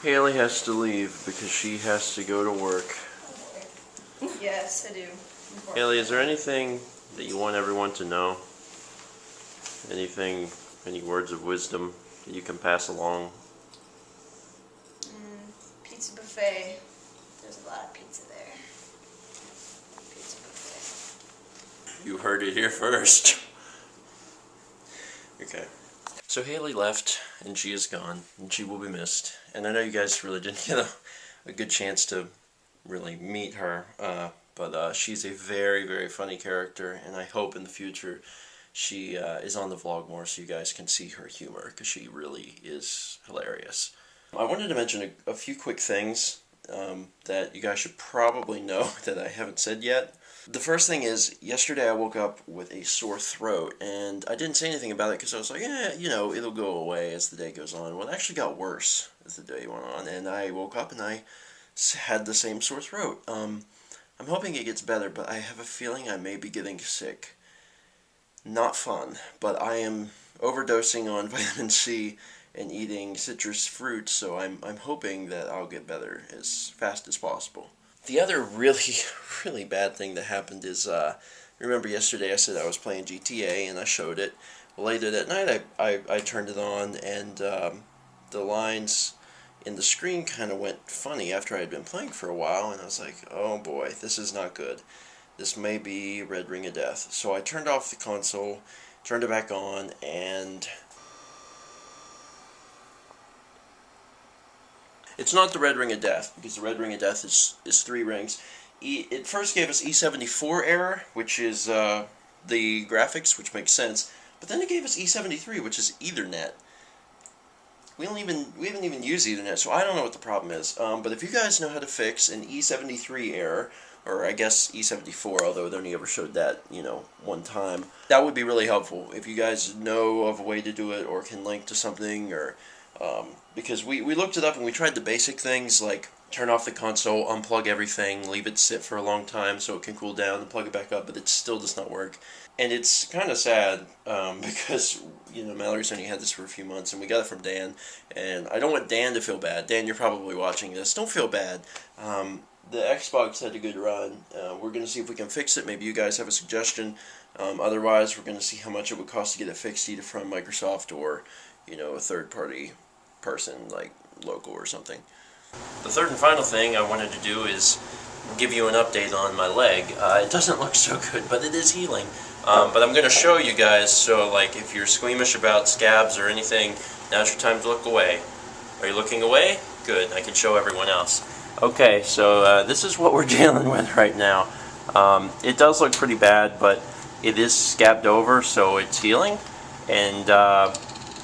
Haley has to leave because she has to go to work. Yes, I do. Haley, is there anything that you want everyone to know? Anything, any words of wisdom that you can pass along? Pizza buffet. There's a lot of pizza there. Pizza buffet. You heard it here first. Okay. So Haley left, and she is gone, and she will be missed. And I know you guys really didn't get a good chance to really meet her, but she's a very, very funny character, and I hope in the future she is on the vlog more so you guys can see her humor, because she really is hilarious. I wanted to mention a few quick things that you guys should probably know that I haven't said yet. The first thing is, yesterday I woke up with a sore throat, and I didn't say anything about it because I was like, you know, it'll go away as the day goes on. Well, it actually got worse as the day went on, and I woke up and I had the same sore throat. I'm hoping it gets better, but I have a feeling I may be getting sick. Not fun, but I am overdosing on vitamin C and eating citrus fruits, so I'm hoping that I'll get better as fast as possible. The other really, really bad thing that happened is, remember yesterday I said I was playing GTA and I showed it. Later that night I turned it on, and the lines in the screen kind of went funny after I had been playing for a while, and I was like, oh boy, this is not good. This may be Red Ring of Death. So I turned off the console, turned it back on, and it's not the Red Ring of Death, because the Red Ring of Death is 3 rings. It first gave us E74 error, which is the graphics, which makes sense. But then it gave us E73, which is Ethernet. We haven't even used Ethernet, so I don't know what the problem is. But if you guys know how to fix an E73 error, or I guess E74, although it only ever showed that, you know, one time, that would be really helpful. If you guys know of a way to do it, or can link to something, or because we looked it up and we tried the basic things like turn off the console, unplug everything, leave it sit for a long time so it can cool down, and plug it back up, but it still does not work. And it's kind of sad because, you know, Mallory's only had this for a few months, and we got it from Dan, and I don't want Dan to feel bad. Dan, you're probably watching this. Don't feel bad. The Xbox had a good run. We're going to see if we can fix it. Maybe you guys have a suggestion. Otherwise, we're going to see how much it would cost to get it fixed, either from Microsoft or, you know, a third-party person, like local or something. The third and final thing I wanted to do is give you an update on my leg. It doesn't look so good, but it is healing. But I'm going to show you guys, so like if you're squeamish about scabs or anything, now's your time to look away. Are you looking away? Good, I can show everyone else. Okay, so this is what we're dealing with right now. It does look pretty bad, but it is scabbed over, so it's healing. And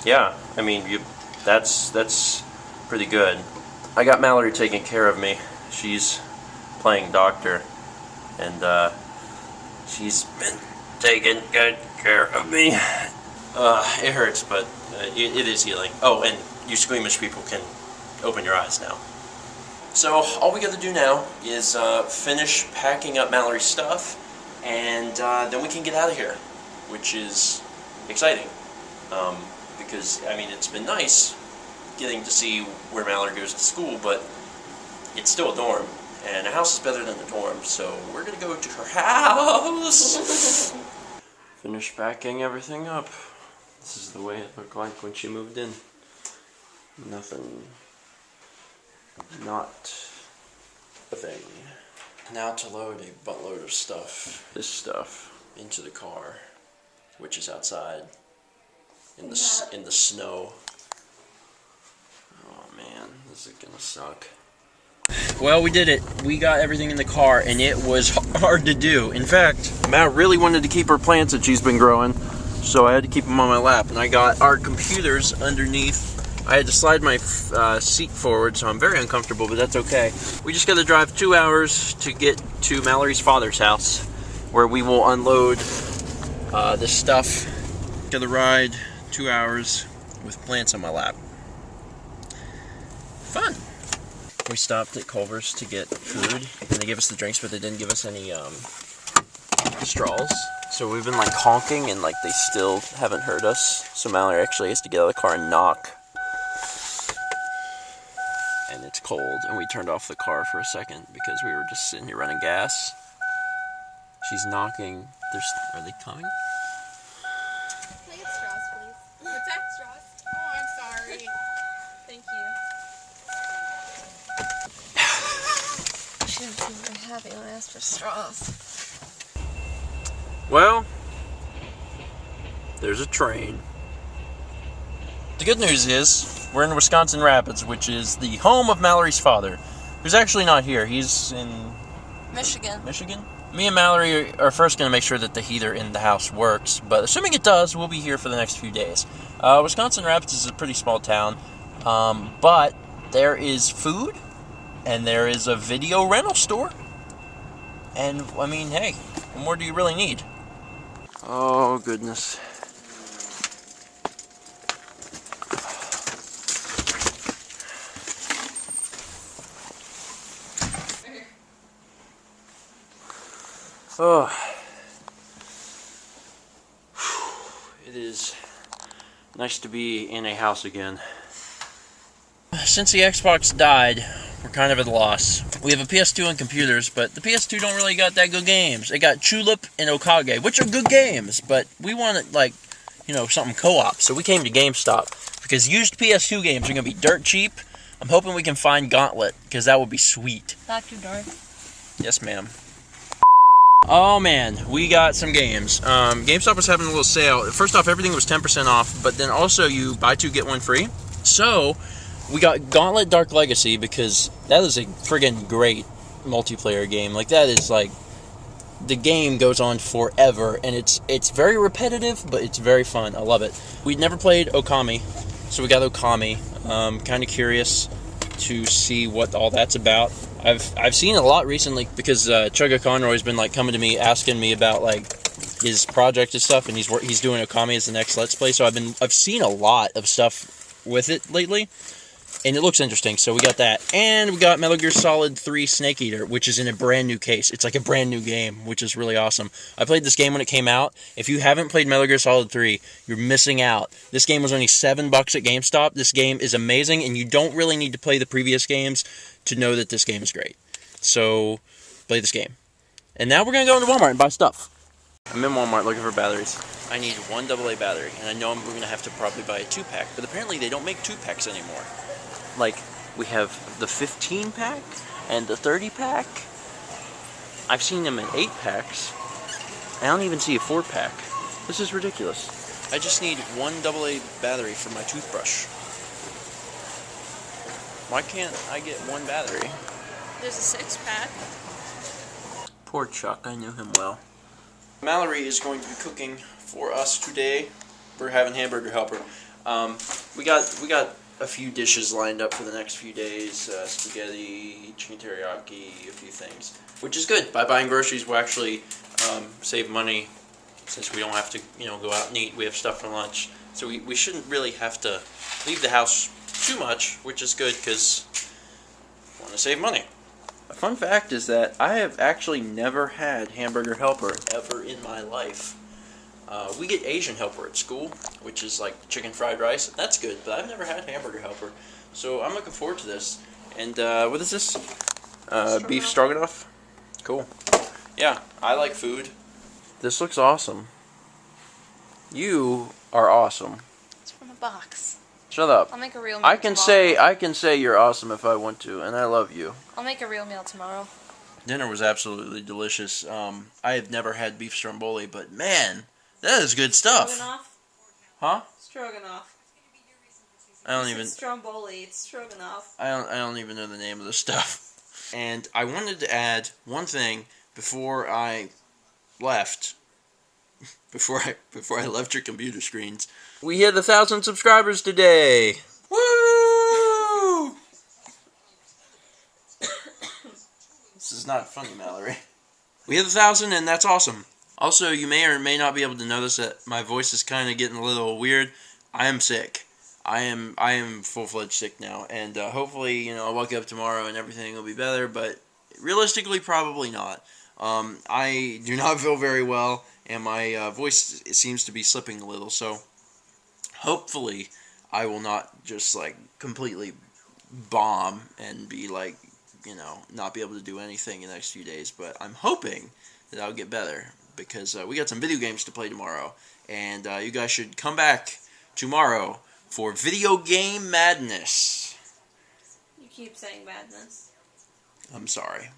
yeah, I mean, that's pretty good. I got Mallory taking care of me. She's playing doctor, and she's been taking good care of me. It hurts, but it is healing. Oh, and you squeamish people can open your eyes now. So all we got to do now is finish packing up Mallory's stuff, and then we can get out of here, which is exciting. Because, I mean, it's been nice getting to see where Mallory goes to school, but it's still a dorm, and a house is better than a dorm, so we're going to go to her house. Finish packing everything up. This is the way it looked like when she moved in. Nothing. Not a thing. Now to load a buttload of stuff, this stuff, into the car, which is outside in the snow. Oh man, this is gonna suck. Well, we did it. We got everything in the car, and it was hard to do. In fact, Matt really wanted to keep her plants that she's been growing, so I had to keep them on my lap, and I got our computers underneath. I had to slide my seat forward, so I'm very uncomfortable, but that's okay. We just got to drive 2 hours to get to Mallory's father's house, where we will unload this stuff. Got to ride 2 hours with plants on my lap. Fun. We stopped at Culver's to get food, and they gave us the drinks, but they didn't give us any straws. So we've been like honking, and like they still haven't heard us. So Mallory actually has to get out of the car and knock. and it's cold, and we turned off the car for a second because we were just sitting here running gas. She's knocking. Are they coming? Can I get straws, please? What's that? Straws? Oh, I'm sorry. Thank you. She didn't seem very happy when I asked for straws. Well, there's a train. The good news is, we're in Wisconsin Rapids, which is the home of Mallory's father, who's actually not here. He's in Michigan. Me and Mallory are first going to make sure that the heater in the house works, but assuming it does, we'll be here for the next few days. Wisconsin Rapids is a pretty small town, but there is food, and there is a video rental store, and, I mean, hey, what more do you really need? Oh, goodness. Oh, it is nice to be in a house again. Since the Xbox died, we're kind of at a loss. We have a PS2 and computers, but the PS2 don't really got that good games. They got Tulip and Okage, which are good games, but we wanted, like, you know, something co-op. So we came to GameStop, because used PS2 games are going to be dirt cheap. I'm hoping we can find Gauntlet, because that would be sweet. Lock your door. Yes, ma'am. Oh man, we got some games. GameStop was having a little sale. First off, everything was 10% off, but then also you buy two, get one free. So, we got Gauntlet Dark Legacy because that is a friggin' great multiplayer game. Like, that is like, the game goes on forever, and it's very repetitive, but it's very fun. I love it. We'd never played Okami, so we got Okami. Kind of curious to see what all that's about. I've seen a lot recently because Chugga Conroy's been like coming to me asking me about like his project and stuff, and he's doing Okami as the next Let's Play. So I've seen a lot of stuff with it lately, and it looks interesting. So we got that, and we got Metal Gear Solid 3 Snake Eater, which is in a brand new case. It's like a brand new game, which is really awesome. I played this game when it came out. If you haven't played Metal Gear Solid 3, you're missing out. This game was only $7 at GameStop. This game is amazing, and you don't really need to play the previous games to know that this game is great. So, play this game. And now we're going to go into Walmart and buy stuff. I'm in Walmart looking for batteries. I need one AA battery, and I know we're going to have to probably buy a 2-pack, but apparently they don't make 2-packs anymore. Like, we have the 15-pack and the 30-pack. I've seen them in 8-packs. I don't even see a 4-pack. This is ridiculous. I just need one AA battery for my toothbrush. Why can't I get one battery? There's a 6-pack. Poor Chuck, I knew him well. Mallory is going to be cooking for us today. We're having Hamburger Helper. We got a few dishes lined up for the next few days. Spaghetti, chicken teriyaki, a few things. Which is good. By buying groceries, we'll actually save money since we don't have to, go out and eat. We have stuff for lunch. So we shouldn't really have to leave the house too much, which is good because we want to save money. A fun fact is that I have actually never had Hamburger Helper ever in my life. We get Asian Helper at school, which is like chicken fried rice. That's good, but I've never had Hamburger Helper. So I'm looking forward to this. And what is this? Beef stroganoff? Cool. Yeah, I like food. This looks awesome. You are awesome. It's from a box. Shut up. I'll make a real meal I can tomorrow. say you're awesome if I want to, and I love you. I'll make a real meal tomorrow. Dinner was absolutely delicious. I have never had beef stromboli, but man, that is good stuff. Stroganoff? Huh? Stroganoff. I don't even. It's Stromboli. It's stroganoff. I don't even know the name of the stuff. And I wanted to add one thing before I left. Before I left your computer screens. We hit 1,000 subscribers today. Woo! This is not funny, Mallory. We hit 1,000, and that's awesome. Also, you may or may not be able to notice that my voice is kind of getting a little weird. I am sick. I am full-fledged sick now, and hopefully, I'll wake up tomorrow and everything will be better, but realistically, probably not. I do not feel very well, and my voice seems to be slipping a little, so hopefully I will not just, completely bomb and be like, not be able to do anything in the next few days. But I'm hoping that I'll get better because we got some video games to play tomorrow. And you guys should come back tomorrow for Video Game Madness. You keep saying madness. I'm sorry.